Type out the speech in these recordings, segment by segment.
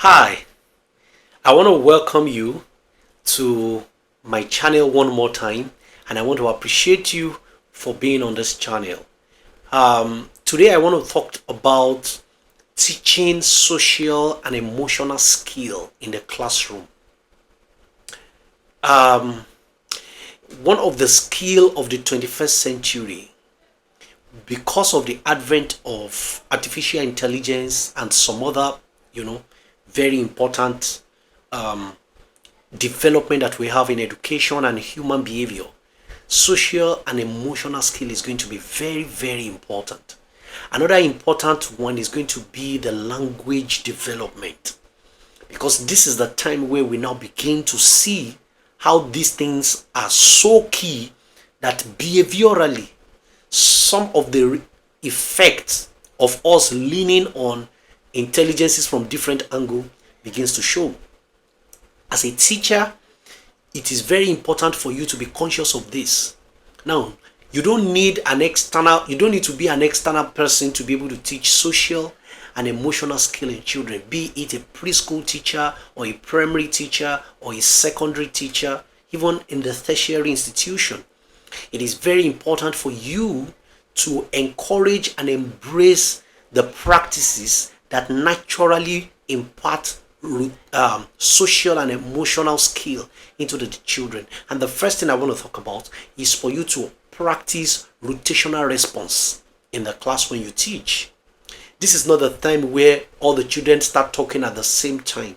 Hi, I want to welcome you to my channel one more time, and I want to appreciate you for being on this channel. Today I want to talk about teaching social and emotional skill in the classroom. Um, One of the skill of the 21st century, because of the advent of artificial intelligence and some other, very important development that we have in education and human behavior, social and emotional skill is going to be very, very important. Another important one is going to be the language development, because this is the time where we now begin to see how these things are so key that behaviorally some of the effects of us leaning on intelligences from different angle begins to show. As a teacher, it is very important for you to be conscious of this. Now, you don't need to be an external person to be able to teach social and emotional skill in children, be it a preschool teacher or a primary teacher or a secondary teacher, even in the tertiary institution. It is very important for you to encourage and embrace the practices that naturally impart social and emotional skill into the children. And the first thing I want to talk about is for you to practice rotational response in the class when you teach. This is not the time where all the children start talking at the same time.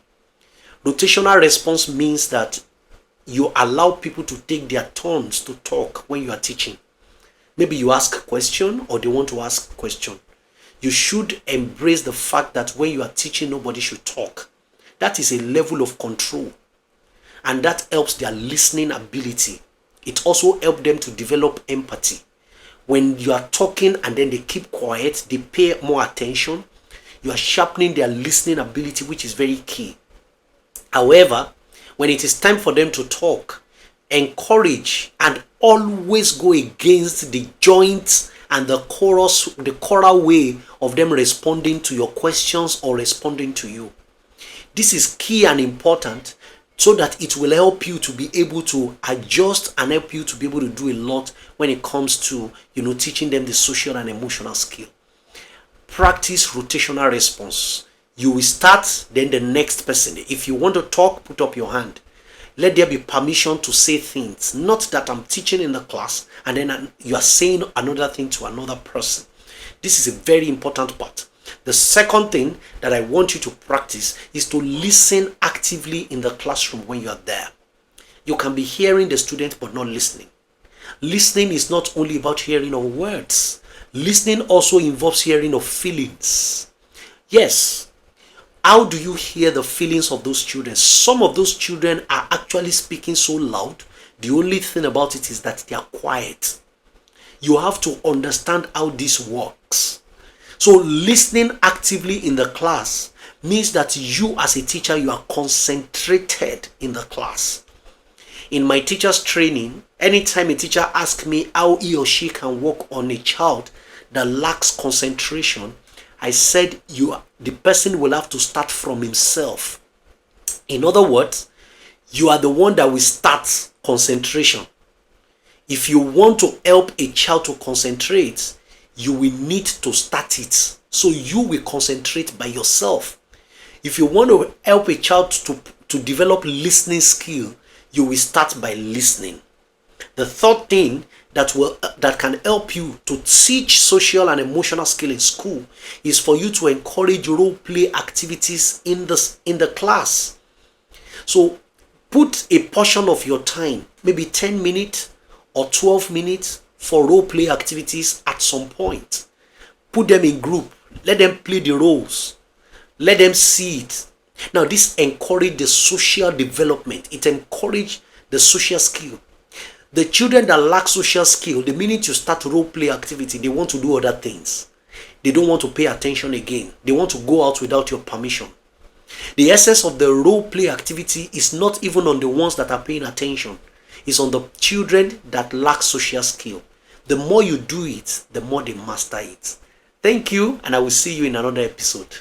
Rotational response means that you allow people to take their turns to talk when you are teaching. Maybe you ask a question or they want to ask a question. You should embrace the fact that when you are teaching, nobody should talk. That is a level of control, and that helps their listening ability. It also helps them to develop empathy. When you are talking and then they keep quiet, they pay more attention. You are sharpening their listening ability, which is very key. However, when it is time for them to talk, encourage and always go against the joint and the choral way of them responding to your questions or responding to you. This is key and important so that it will help you to be able to adjust and help you to be able to do a lot when it comes to teaching them the social and emotional skill. Practice rotational response. You will start, then the next person. If you want to talk, put up your hand. Let there be permission to say things. Not that I'm teaching in the class and then you are saying another thing to another person. This is a very important part. The second thing that I want you to practice is to listen actively in the classroom when you are there. You can be hearing the student but not listening. Listening is not only about hearing of words. Listening also involves hearing of feelings. Yes. How do you hear the feelings of those children? Some of those children are actually speaking so loud. The only thing about it is that they are quiet. You have to understand how this works. So listening actively in the class means that you as a teacher, you are concentrated in the class. In my teacher's training, anytime a teacher asks me how he or she can work on a child that lacks concentration, I said the person will have to start from himself. In other words, you are the one that will start concentration. If you want to help a child to concentrate, you will need to start it. So you will concentrate by yourself. If you want to help a child to develop listening skill, you will start by listening. The third thing that can help you to teach social and emotional skill in school is for you to encourage role play activities in the class. So put a portion of your time, maybe 10 minutes or 12 minutes, for role play activities at some point. Put them in group. Let them play the roles. Let them see it. Now this encourages the social development. It encourages the social skill. The children that lack social skill, the minute you start role play activity, they want to do other things. They don't want to pay attention again. They want to go out without your permission. The essence of the role play activity is not even on the ones that are paying attention. It's on the children that lack social skill. The more you do it, the more they master it. Thank you, and I will see you in another episode.